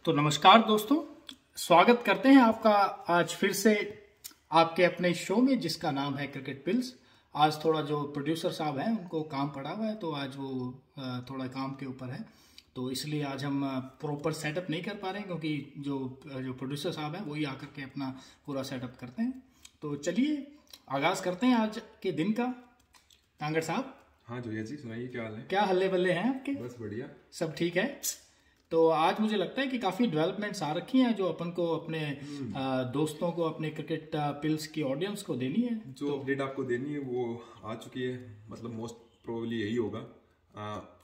तो नमस्कार दोस्तों, स्वागत करते हैं आपका आज फिर से आपके अपने शो में जिसका नाम है क्रिकेट पिल्स। आज थोड़ा जो प्रोड्यूसर साहब हैं उनको काम पड़ा हुआ है, तो आज वो थोड़ा काम के ऊपर है, तो इसलिए आज हम प्रॉपर सेटअप नहीं कर पा रहे हैं क्योंकि जो प्रोड्यूसर साहब हैं वही आकर के अपना पूरा सेटअप करते हैं। तो चलिए आगाज़ करते हैं आज के दिन का। कांगड़ साहब। हाँ जोया जी, सुनाइए क्या हाल है? क्या हल्ले बल्ले हैं आपके? बस बढ़िया, सब ठीक है। तो आज मुझे लगता है कि काफ़ी डेवलपमेंट्स आ रखी हैं जो अपन को अपने दोस्तों को, अपने क्रिकेट पिल्स की ऑडियंस को देनी है। जो अपडेट आपको देनी है वो आ चुकी है, मतलब मोस्ट प्रोबेबली यही होगा।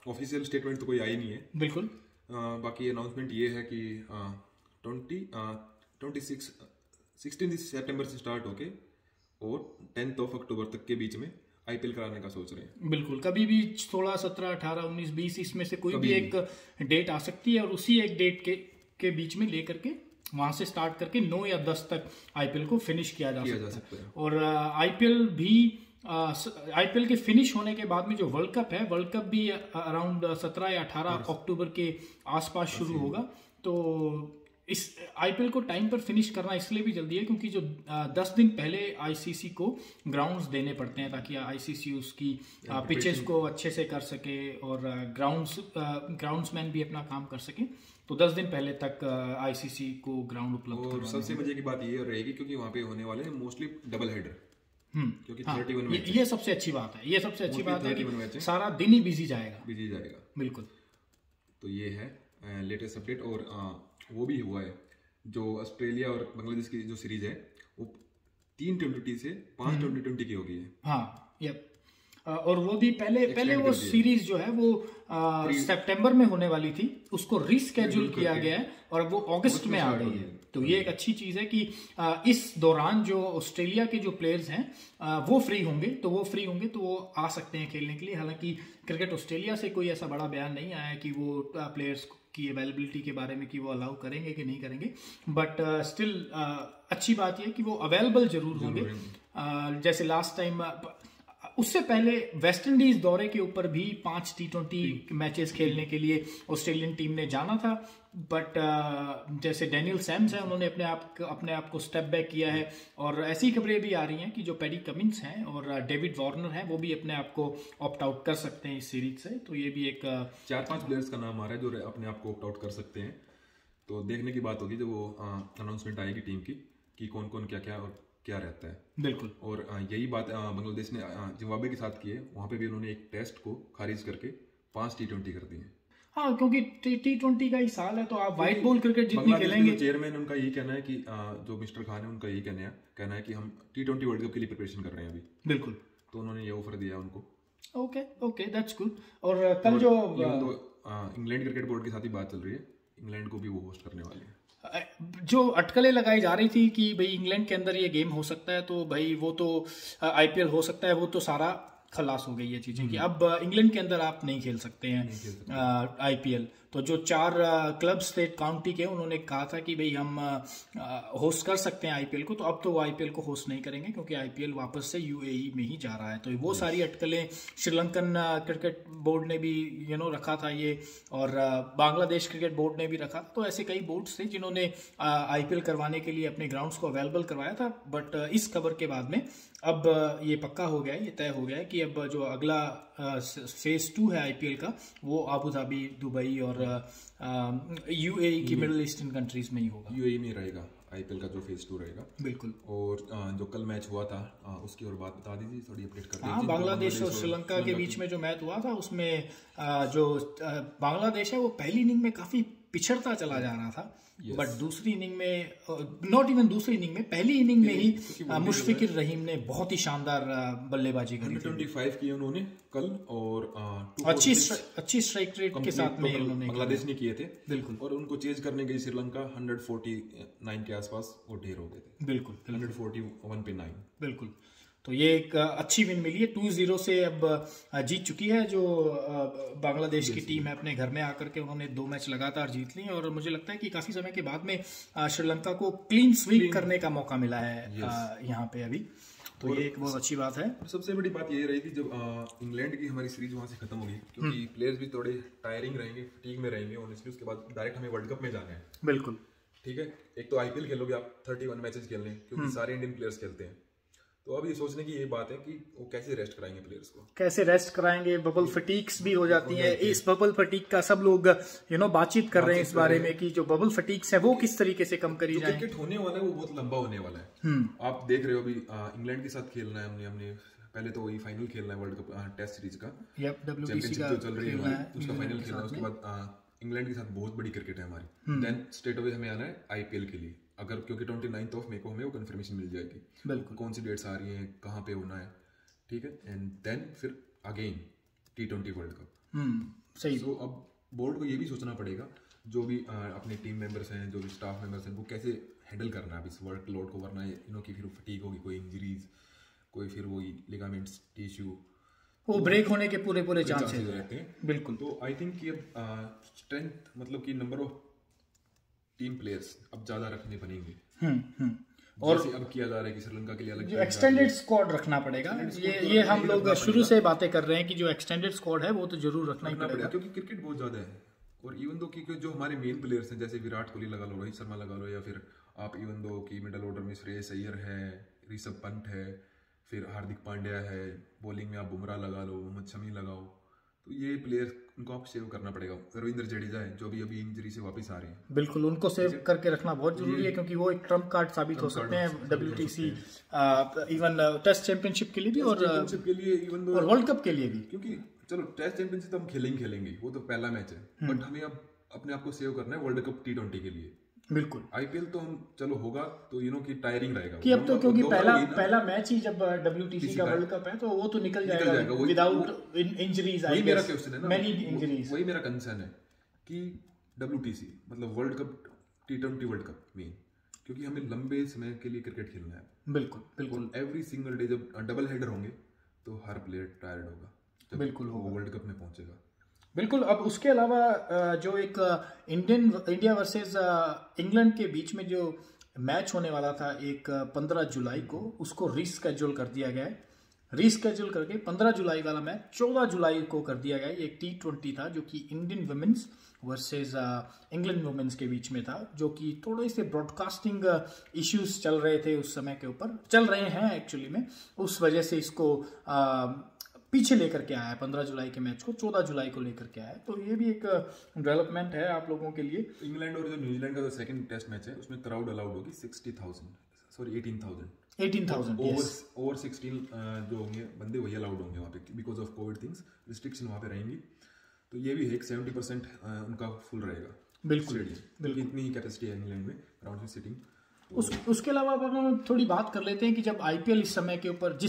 ऑफिशियल स्टेटमेंट तो कोई आई नहीं है। बिल्कुल। बाकी अनाउंसमेंट ये है कि 16 सितंबर से स्टार्ट होके और 10 अक्टूबर तक के बीच में आईपीएल कराने का सोच रहे हैं। बिल्कुल, कभी भी 16, 17, 18, 19, 20 इसमें से कोई भी एक डेट आ सकती है और उसी एक डेट के बीच में लेकर के वहां से स्टार्ट करके 9 या 10 तक आईपीएल को फिनिश किया जा सकता है। और आईपीएल के फिनिश होने के बाद में जो वर्ल्ड कप है, वर्ल्ड कप भी अराउंड 17 या 18 अक्टूबर के आसपास शुरू होगा। तो इस आईपीएल को टाइम पर फिनिश करना इसलिए भी जल्दी है क्योंकि जो 10 दिन पहले आईसीसी को ग्राउंड्स देने पड़ते हैं ताकि आईसीसी उसकी पिचेस को अच्छे से कर सके और ग्राउंड्समैन भी अपना काम कर सके। तो 10 दिन पहले तक आईसीसी को ग्राउंड उपलब्ध और सबसे मजे की बात ये रहेगी क्योंकि वहाँ पे होने वाले मोस्टली डबल हेडर, क्योंकि 31 मैच। ये सबसे अच्छी बात है, ये सबसे अच्छी बात है कि सारा दिन ही बिजी जाएगा। बिल्कुल। तो ये है लेटेस्ट अपडेट। और वो भी हुआ है जो ऑस्ट्रेलिया और बांग्लादेश की जो सीरीज है वो 3 T20 से 5 T20 की हो गई है। हाँ, और वो भी पहले वो सीरीज जो है वो सितंबर में होने वाली थी, उसको रीस्केड्यूल किया गया है और वो अगस्त में आ गई है। तो ये एक अच्छी चीज है कि इस दौरान जो ऑस्ट्रेलिया के जो प्लेयर्स हैं वो फ्री होंगे तो वो आ सकते हैं खेलने के लिए। हालांकि क्रिकेट ऑस्ट्रेलिया से कोई ऐसा बड़ा बयान नहीं आया है कि वो प्लेयर्स की अवेलेबिलिटी के बारे में कि वो अलाउ करेंगे कि नहीं करेंगे, बट स्टिल अच्छी बात यह है कि वो अवेलेबल जरूर होंगे। जैसे लास्ट टाइम, उससे पहले वेस्ट इंडीज दौरे के ऊपर भी 5 T20 मैचेस खेलने के लिए ऑस्ट्रेलियन टीम ने जाना था, बट जैसे डैनियल सैम्स है उन्होंने अपने आप को स्टेप बैक किया है। और ऐसी खबरें भी आ रही हैं कि जो पैडी कमिंस हैं और डेविड वार्नर हैं वो भी अपने आप को ऑप्ट आउट कर सकते हैं इस सीरीज से। तो ये भी एक 4-5 प्लेयर्स का नाम आ रहा है जो अपने आप को ऑप्ट आउट कर सकते हैं। तो देखने की बात होगी जब वो अनाउंसमेंट आएगी टीम की कि कौन कौन क्या रहता है। बिल्कुल। और यही बात बांग्लादेश ने जिम्बाब्वे के साथ की है। वहां पे भी उन्होंने एक टेस्ट को खारिज करके 5 T20 कर दिए। हाँ, क्योंकि T20 का ही साल है तो आप व्हाइट बॉल क्रिकेट जितनी खेलेंगे। चेयरमैन उनका यही कहना है कि जो मिस्टर खान है उनका यही कहना है कि हम T20 वर्ल्ड कप के लिए प्रिपरेशन कर रहे हैं अभी। बिल्कुल। तो उन्होंने ये ऑफर दिया उनको। Okay, that's good. और कल जो इंग्लैंड क्रिकेट बोर्ड के साथ ही बात चल रही है, इंग्लैंड को भी वो होस्ट करने वाले हैं। जो अटकलें लगाई जा रही थी कि भाई इंग्लैंड के अंदर ये गेम हो सकता है, तो भाई वो तो आईपीएल हो सकता है, वो तो सारा खलास हो गई ये चीजें कि अब इंग्लैंड के अंदर आप नहीं खेल सकते हैं आईपीएल। तो जो 4 क्लब्स थे काउंटी के, उन्होंने कहा था कि भाई हम होस्ट कर सकते हैं आईपीएल को, तो अब तो वो आईपीएल को होस्ट नहीं करेंगे क्योंकि आईपीएल वापस से यूएई में ही जा रहा है। तो वो सारी अटकलें श्रीलंकन क्रिकेट बोर्ड ने भी रखा था ये, और बांग्लादेश क्रिकेट बोर्ड ने भी रखा। तो ऐसे कई बोर्ड्स थे जिन्होंने आईपीएल करवाने के लिए अपने ग्राउंड्स को अवेलेबल करवाया था, बट इस खबर के बाद में अब ये पक्का हो गया है, ये तय हो गया है कि अब जो अगला फेज 2 है आईपीएल का वो अबू धाबी, दुबई और यूएई की मिडिल ईस्टर्न कंट्रीज में ही होगा। यूएई में रहेगा आईपीएल का जो फेज 2 रहेगा। बिल्कुल। और जो कल मैच हुआ था उसकी और बात बता दीजिए, थोड़ी अपडेट कर दीजिए। हाँ, बांग्लादेश और श्रीलंका के बीच में जो मैच हुआ था उसमें जो बांग्लादेश है वो पहली इनिंग में काफी पिछड़ता चला जा रहा था, बट दूसरी इनिंग में, नॉट इवन दूसरी इनिंग में, पहली इनिंग में ही मुशफिकुर रहीम ने बहुत ही शानदार बल्लेबाजी करी। 125 की उन्होंने कल, और अच्छी स्ट्राइक रेट के साथ में उन्होंने बांग्लादेश ने किए थे। बिल्कुल। और उनको चेज करने गई श्रीलंका 149 के आसपास वो ढेर हो गए थे। बिल्कुल। 141 पे 9। बिल्कुल। तो ये एक अच्छी विन मिली है। 2-0 से अब जीत चुकी है जो बांग्लादेश की टीम है। अपने घर में आकर के उन्होंने 2 मैच लगातार जीत ली, और मुझे लगता है कि काफी समय के बाद में श्रीलंका को क्लीन स्वीप करने का मौका मिला है यहाँ पे अभी। तो ये एक बहुत अच्छी बात है। और सबसे बड़ी बात ये रही थी जब इंग्लैंड की हमारी सीरीज वहां से खत्म होगी, क्योंकि प्लेयर्स भी थोड़े टायरिंग रहेंगे, फटीग में रहेंगे ऑनेस्टली। उसके बाद डायरेक्ट हमें वर्ल्ड कप में जाना है। बिल्कुल ठीक है, एक तो आईपीएल खेलोगे आप, 31 मैचेस खेलने, क्योंकि सारे इंडियन प्लेयर्स खेलते हैं। तो अब ये सोचने की ये बात है कि वो कैसे रेस्ट कराएंगे प्लेयर्स को, कैसे रेस्ट कराएंगे। बबल फटीक्स भी हो जाती है। इस बबल फटीक का सब लोग बातचीत कर रहे हैं इस बारे में कि जो बबल फटीक्स है वो किस तरीके से कम करी जाए। क्रिकेट होने वाला है वो बहुत लंबा होने वाला है। आप देख रहे हो अभी इंग्लैंड के साथ खेलना है हमने पहले तो वही फाइनल खेलना है वर्ल्ड कप टेस्ट सीरीज का, WTC का चल रही है उसका फाइनल खेलना है। उसके बाद इंग्लैंड के साथ बहुत बड़ी क्रिकेट है हमारी। देन स्ट्रेट अवे हमें आना है आईपीएल के लिए, अगर क्योंकि 29 मई को हमें वो कंफर्मेशन मिल जाएगी, बिल्कुल कौन सी डेट्स आ रही हैं, कहाँ पे होना है। ठीक है, एंड देन फिर अगेन T20 वर्ल्ड कप। सही। सो अब बोर्ड को ये भी सोचना पड़ेगा, जो भी अपने टीम मेंबर्स हैं, जो भी स्टाफ मेंबर्स हैं, वो कैसे हैंडल करना है इस वर्कलोड को, वरना कि फिर फटीग होगी, कोई इंजरीज, कोई फिर वही लिगामेंट्स टिश्यू, वो ब्रेक होने के पूरे चांसेस रहते हैं। बिल्कुल। तो आई थिंक कि अब स्ट्रेंथ मतलब कि नंबर ऑफ टीम प्लेयर्स अब ज्यादा रखने पड़ेंगे। और जैसे अब किया जा रहा है कि श्रीलंका के लिए अलग एक्सटेंडेड स्क्वाड रखना पड़ेगा। ये हम लोग शुरू से बातें कर रहे हैं कि जो एक्सटेंडेड स्क्वाड है वो तो जरूर रखना ही पड़ेगा, क्योंकि क्रिकेट बहुत ज्यादा है। और इवन दो कि जो हमारे मेन प्लेयर्स हैं, जैसे विराट कोहली लगा लो, रोहित शर्मा लगा लो, या फिर आप इवन दो कि मिडल ऑर्डर में श्रेयस अय्यर है, ऋषभ पंत है, फिर हार्दिक पांड्या है, बॉलिंग में आप बुमराह लगा लो, मोहम्मद शमी लगाओ, तो ये प्लेयर उनको आप सेव करना पड़ेगा। रविंद्र जडेजा है जो भी अभी इंजरी से वापस आ रहे हैं, बिल्कुल उनको सेव करके रखना बहुत जरूरी है, क्योंकि वो एक ट्रम्प कार्ड साबित हो सकते हैं WTC इवन टेस्ट चैंपियनशिप के लिए भी और वर्ल्ड कप के लिए भी। क्योंकि चलो टेस्ट चैंपियनशिप तो हम खेलेंगे, वो तो पहला मैच है, बट हमें अब अपने आप को सेव करना है वर्ल्ड कप T20 के लिए। बिल्कुल। आईपीएल तो हम चलो होगा तो कि टायरिंग रहेगा कि अब तो, क्योंकि पहला मैच ही जब WTC का वर्ल्ड कप है तो वो तो निकल जाएगा विदाउट इंजरीज। वही मेरा क्वेश्चन है ना, मेनी इंजरीज, वही मेरा कंसर्न है कि WTC मतलब world cup T20 world cup में, क्योंकि हमें लंबे समय के लिए क्रिकेट खेलना है। बिल्कुल। एवरी सिंगल डे जब डबल हेडर होंगे तो हर प्लेयर टायर्ड होगा, बिल्कुल वो वर्ल्ड कप में पहुंचेगा। बिल्कुल। अब उसके अलावा जो एक इंडिया वर्सेस इंग्लैंड के बीच में जो मैच होने वाला था एक 15 जुलाई को, उसको रीस्केड्यूल कर दिया गया है। रीस्केड्यूल करके 15 जुलाई वाला मैच 14 जुलाई को कर दिया गया है। एक T20 था जो कि Indian women's versus England women's के बीच में था, जो कि थोड़े से ब्रॉडकास्टिंग इश्यूज चल रहे थे उस समय के ऊपर, चल रहे हैं एक्चुअली में, उस वजह से इसको पीछे लेकर के आया है। 15 जुलाई के मैच को 14 जुलाई को लेकर के आया है, तो ये भी एक डेवलपमेंट है आप लोगों के लिए। इंग्लैंड और जो न्यूजीलैंड का जो सेकंड टेस्ट मैच है उसमें क्राउड अलाउड होगी 18,000 ओवर 16 जो होंगे बंदे वही अलाउड होंगे वहाँ पे, because of Covid things restriction वहाँ पे रहेंगी। तो ये भी है 70% उनका फुल रहेगा। बिल्कुल। इतनी ही कैपेसिटी है इंग्लैंड में ग्राउंड में सिटिंग। उसके अलावा अगर हम थोड़ी बात कर लेते हैं कि जब आईपीएल जिस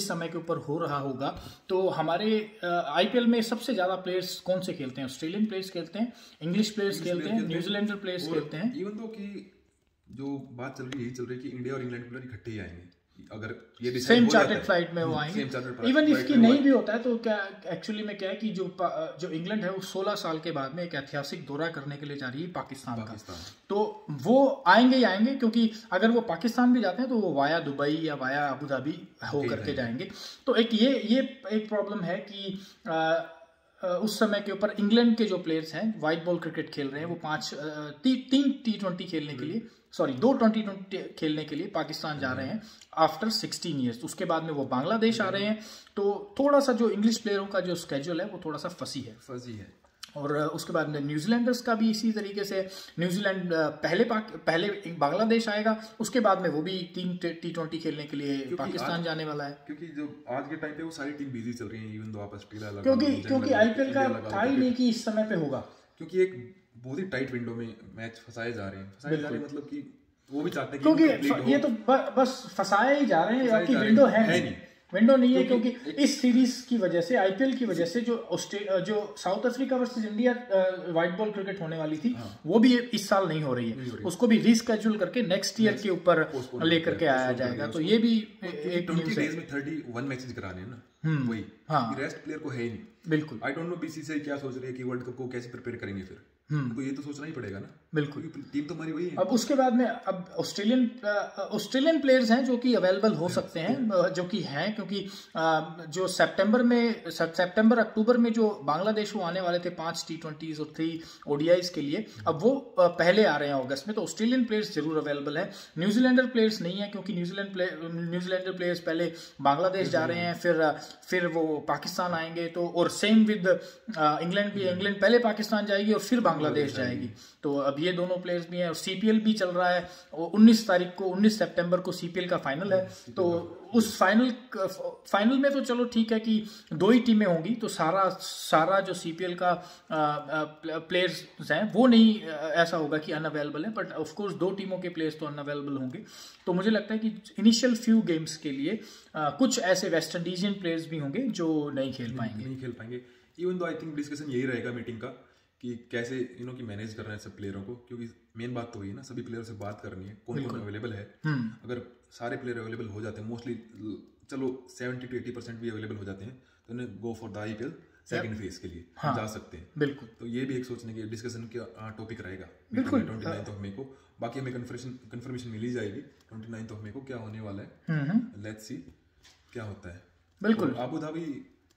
समय के ऊपर हो रहा होगा, तो हमारे आईपीएल में सबसे ज्यादा प्लेयर्स कौन से खेलते हैं? ऑस्ट्रेलियन प्लेयर्स खेलते हैं, इंग्लिश प्लेयर्स खेलते हैं, न्यूजीलैंडर प्लेयर्स खेलते हैं। इवन तो कि जो बात चल रही है कि इंडिया और इंग्लैंड प्लेयर इकट्ठे ही आएंगे, अगर ये सेम चार्टर्ड फ्लाइट में वो आएंगे। इवन इसकी नहीं भी होता है तो क्या एक्चुअली में क्या है कि जो इंग्लैंड है वो 16 साल के बाद में एक ऐतिहासिक दौरा करने के लिए जा रही है पाकिस्तान का, तो वो आएंगे ही आएंगे, क्योंकि अगर वो पाकिस्तान भी जाते हैं तो वो वाया दुबई या वाया अबू धाबी हो करके जाएंगे। तो एक ये एक प्रॉब्लम है कि उस समय के ऊपर इंग्लैंड के जो प्लेयर्स हैं व्हाइट बॉल क्रिकेट खेल रहे हैं, वो 3 T20 खेलने के लिए, 2 T20 खेलने के लिए पाकिस्तान जा रहे हैं आफ्टर 16 ईयर्स। उसके बाद में वो बांग्लादेश आ रहे हैं, तो थोड़ा सा जो इंग्लिश प्लेयरों का जो स्केड्यूल है वो थोड़ा सा फसी है। और उसके बाद न्यूजीलैंडर्स का भी इसी तरीके से, न्यूजीलैंड पहले बांग्लादेश आएगा, उसके बाद में वो भी 3 T20 खेलने के लिए पाकिस्तान जाने वाला है। क्योंकि जो आज के टाइम पे वो सारी टीम बिजी चल रही है, इवन दो आप ऑस्ट्रेलिया लगा, क्योंकि आईपीएल का था ही नहीं कि इस समय पे होगा, क्योंकि एक बहुत ही टाइट विंडो में मैच फंसाए जा रहे हैं, मतलब कि वो भी चाहते हैं क्योंकि ये तो बस फंसाए ही जा रहे हैं, आपकी विंडो है नहीं, विंडो नहीं है। क्योंकि इस सीरीज की वजह से, आईपीएल की वजह से, जो south Africa versus India white ball cricket होने वाली थी, वो भी इस साल नहीं हो रही है, उसको भी रीस्केड्यूल करके नेक्स्ट ईयर के ऊपर लेकर के आया जाएगा। तो ये भी एक न्यूज़ है। 31 मैचेस कराने हैं ना, वही रेस्ट प्लेयर को है ही नहीं। बिल्कुल। आई डोंट नो बीसीसीआई क्या सोच रही है कि वर्ल्ड कप को कैसे प्रिपेयर करेंगे फिर। तो ये तो सोचना ही पड़ेगा ना, बिल्कुल, टीम तो हमारी वही है। अब उसके बाद में अब ऑस्ट्रेलियन प्लेयर्स हैं जो कि अवेलेबल हो सकते हैं, जो कि हैं, क्योंकि जो सितंबर अक्टूबर में जो बांग्लादेश को आने वाले थे 5 T20s और 3 ODIs के लिए, अब वो पहले आ रहे हैं अगस्त में, तो ऑस्ट्रेलियन प्लेयर्स जरूर अवेलेबल है। न्यूजीलैंडर प्लेयर्स नहीं है, क्योंकि न्यूजीलैंडर प्लेयर्स पहले बांग्लादेश जा रहे हैं, फिर वो पाकिस्तान आएंगे, तो और सेम विद इंग्लैंड भी, इंग्लैंड पहले पाकिस्तान जाएगी और फिर बांग्लादेश जाएगी, तो अब ये दोनों प्लेयर्स भी हैं। और सीपीएल भी चल रहा है, 19 सितंबर को सीपीएल का फाइनल है, तो उस फाइनल में तो चलो ठीक है कि 2 ही टीमें होंगी, तो सारा जो सीपीएल का प्लेयर्स हैं वो नहीं ऐसा होगा कि अनअवेलेबल है, बट ऑफ कोर्स 2 टीमों के प्लेयर्स तो अनअवेलेबल होंगे। तो मुझे लगता है कि इनिशियल फ्यू गेम्स के लिए कुछ ऐसे वेस्ट इंडीजियन प्लेयर्स भी होंगे जो नहीं खेल पाएंगे। Even though I think discussion यही रहेगा मीटिंग का कि कैसे कि मैनेज करना है सब प्लेयरों को, क्योंकि मेन बात तो वही है ना, सभी प्लेयर से बात करनी है कौन कौन अवेलेबल है। अगर सारे प्लेयर अवेलेबल हो जाते हैं, मोस्टली चलो 70 to 80% भी अवेलेबल हो जाते हैं, तो उन्हें go for the IPL second phase के लिए जा सकते हैं। बिल्कुल, तो ये भी एक सोचने की डिस्कसन का टॉपिक रहेगा। बिल्कुल 29 मई को बाकी हमें कंफर्मेशन मिल ही जाएगी 29 मई को क्या होने वाला है। लेट्स सी क्या होता है। बिल्कुल, अबू धाबी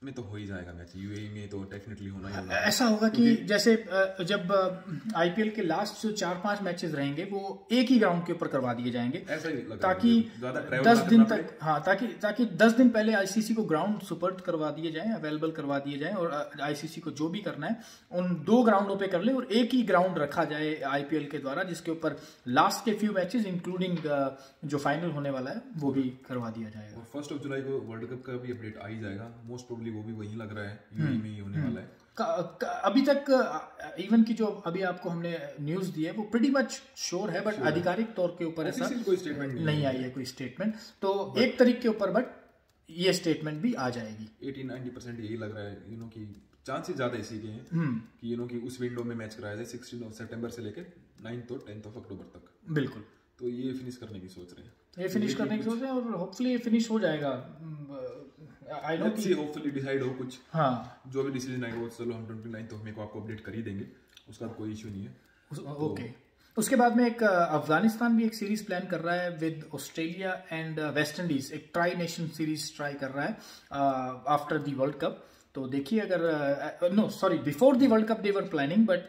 में तो हो ही जाएगा मैच, यूएई में तो डेफिनेटली होना ही होगा। ऐसा होगा कि जैसे जब आईपीएल के लास्ट जो 4-5 मैचेस रहेंगे वो एक ही ग्राउंड के ऊपर करवा दिए जाएंगे, ऐसा ही लग रहा है, ताकि 10 दिन तक, हाँ, ताकि 10 दिन पहले आईसीसी को ग्राउंड सुपर्द करवा दिए जाएं, अवेलेबल करवा दिए जाएं, और आईसीसी को जो भी करना है उन 2 ग्राउंडों पे कर ले, और एक ही ग्राउंड रखा जाए आईपीएल के द्वारा, जिसके ऊपर लास्ट के फ्यू मैचेस इंक्लूडिंग जो फाइनल होने वाला है वो भी करवा दिया जाएगा। और 1 जुलाई को वर्ल्ड कप का भी अपडेट आ ही जाएगा, मोस्ट प्रोबेबली वो भी वहीं लग रहा है, यूएई में ही होने वाला है। अभी तक इवन की जो अभी आपको हमने न्यूज दी है वो प्रीटी मच श्योर है, बट आधिकारिक तौर के ऊपर ऐसा कोई स्टेटमेंट नहीं आई है, कोई स्टेटमेंट, तो एक तरीके के ऊपर बट ये स्टेटमेंट भी आ जाएगी। 80-90% यही लग रहा है कि चांसेस ज्यादा इसी के हैं कि कि उस विंडो में मैच कराया जाए 16 सितंबर से लेकर 9 और 10 अक्टूबर तक। बिल्कुल, तो ये फिनिश करने की सोच रहे हैं, ये फिनिश करने की सोच रहे हैं, और होपफुली ये फिनिश हो जाएगा। आई नो कि होपफुली डिसाइड हो कुछ, हाँ, जो भी डिसीजन आएगा वो चलो हम 29 मई को आपको अपडेट कर ही देंगे, उसका कोई इशू नहीं है। ओके, उसके बाद में एक अफगानिस्तान भी एक सीरीज प्लान कर रहा है with Australia and West Indies, एक ट्राई नेशन सीरीज ट्राई कर रहा है आफ्टर द वर्ल्ड कप। तो देखिए, अगर before the world cup they were planning, but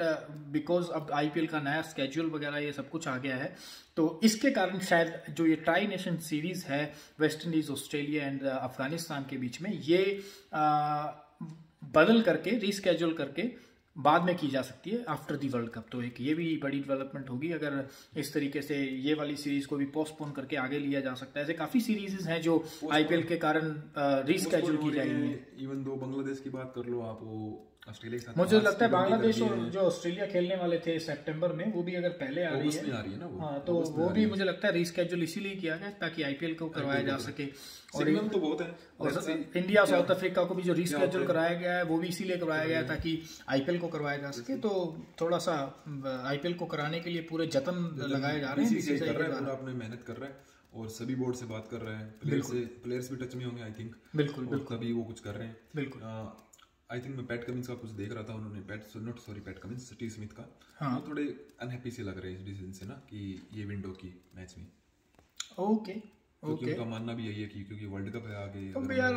because अब आईपीएल का नया स्केड्यूल वगैरह ये सब कुछ आ गया है, तो इसके कारण शायद जो ये ट्राई नेशन सीरीज है West Indies, Australia and Afghanistan के बीच में, ये बदल करके रीस्केड्यूल करके बाद में की जा सकती है आफ्टर दी वर्ल्ड कप। तो एक ये भी बड़ी डेवलपमेंट होगी अगर इस तरीके से ये वाली सीरीज को भी पोस्टपोन करके आगे लिया जा सकता है। ऐसे काफी सीरीज हैं जो आईपीएल के कारण रीस्केड्यूल की जाएंगी। इवन दो बांग्लादेश की बात कर लो आप, वो ऑस्ट्रेलिया के साथ, मुझे लगता है बांग्लादेश और जो ऑस्ट्रेलिया खेलने वाले थे सितंबर में, वो भी अगर पहले आ रही है ना वो, हाँ, तो वो भी मुझे लगता है रीस्केड्यूल इसीलिए किया गया ताकि आईपीएल को करवाया जा सके। और तो बहुत है, और इंडिया साउथ अफ्रीका को भी जो रीस्केड्यूल कराया गया है वो भी इसीलिए करवाया गया है ताकि आईपीएल को करवाया जा सके। तो थोड़ा सा आईपीएल को कराने के लिए पूरे जतन लगाए जा रहे हैं, पूरा अपने मेहनत कर रहा है और सभी बोर्ड से बात कर रहे हैं, प्लेयर्स भी टच में होंगे आई थिंक, बिल्कुल तभी वो कुछ कर रहे हैं। बिल्कुल, आई थिंक मैं पैट कमिंस का कुछ देख रहा था, उन्होंने पैट कमिंस स्टीव स्मिथ का, हाँ, वो थोड़े अनहैप्पी से लग रहे हैं इस डिसीजन से ना कि ये विंडो की मैच में। ओके, क्योंकि उनका मानना भी यही है कि क्योंकि वर्ल्ड कप है आगे, अब यार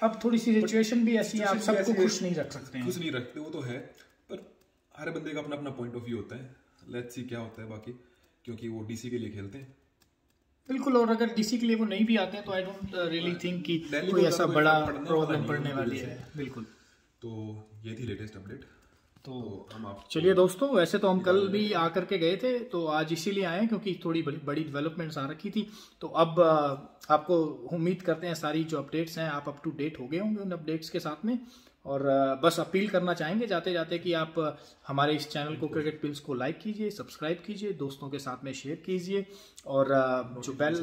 अब थोड़ी सी सिचुएशन भी ऐसी है, आप सबको खुश नहीं रख सकते हैं। खुश नहीं रखते, वो तो है, पर हर बंदे का अपना अपना पॉइंट ऑफ व्यू होता है। लेट्स सी क्या होता है बाकी, क्योंकि वो डीसी के लिए खेलते हैं। बिल्कुल, और अगर डीसी के लिए वो नहीं भी आते हैं तो आई डोंट रियली थिंक कि कोई ऐसा बड़ा प्रॉब्लम पड़ने वाली है। बिल्कुल, तो ये थी लेटेस्ट अपडेट। तो हम आप चलिए दोस्तों, वैसे तो हम कल भी आकर के गए थे, तो आज इसीलिए आए क्योंकि थोड़ी बड़ी डेवलपमेंट्स आ रखी थी। तो अब आपको उम्मीद करते हैं सारी जो अपडेट्स हैं आप अप टू डेट हो गए होंगे उन अपडेट्स के साथ में। और बस अपील करना चाहेंगे जाते जाते कि आप हमारे इस चैनल को क्रिकेट पिल्स को लाइक कीजिए, सब्सक्राइब कीजिए, दोस्तों के साथ में शेयर कीजिए, और जो बेल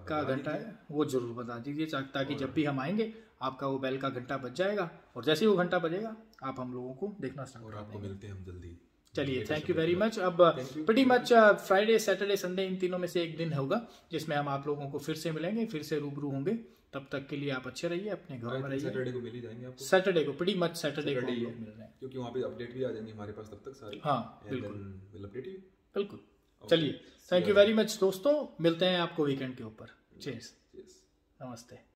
का घंटा है वो जरूर बता दीजिए ताकि जब भी हम आएंगे आपका वो बेल का घंटा बज जाएगा, और जैसे ही वो घंटा बजेगा आप हम लोगों को देखना स्टार्ट और आपको मिलते हैं हम जल्दी। चलिए, थैंक यू वेरी मच। अब pretty much Friday, Saturday, Sunday इन तीनों में से एक दिन होगा जिसमें हम आप लोगों को फिर से मिलेंगे, फिर से रूबरू होंगे। तब तक के लिए आप अच्छे रहिए, अपने घरों में रहिए। सैटरडे को मिल ही जाएंगे आपको। सैटरडे को प्रीटी मच सैटरडे को हम लोग मिल रहे हैं, क्योंकि वहाँ पे अपडेट भी आ जाएंगे हमारे पास तब तक सारे। हाँ बिल्कुल बिल्कुल। Okay. चलिए, थैंक यू वेरी मच दोस्तों, मिलते हैं आपको वीकेंड के ऊपर। चीयर्स, नमस्ते।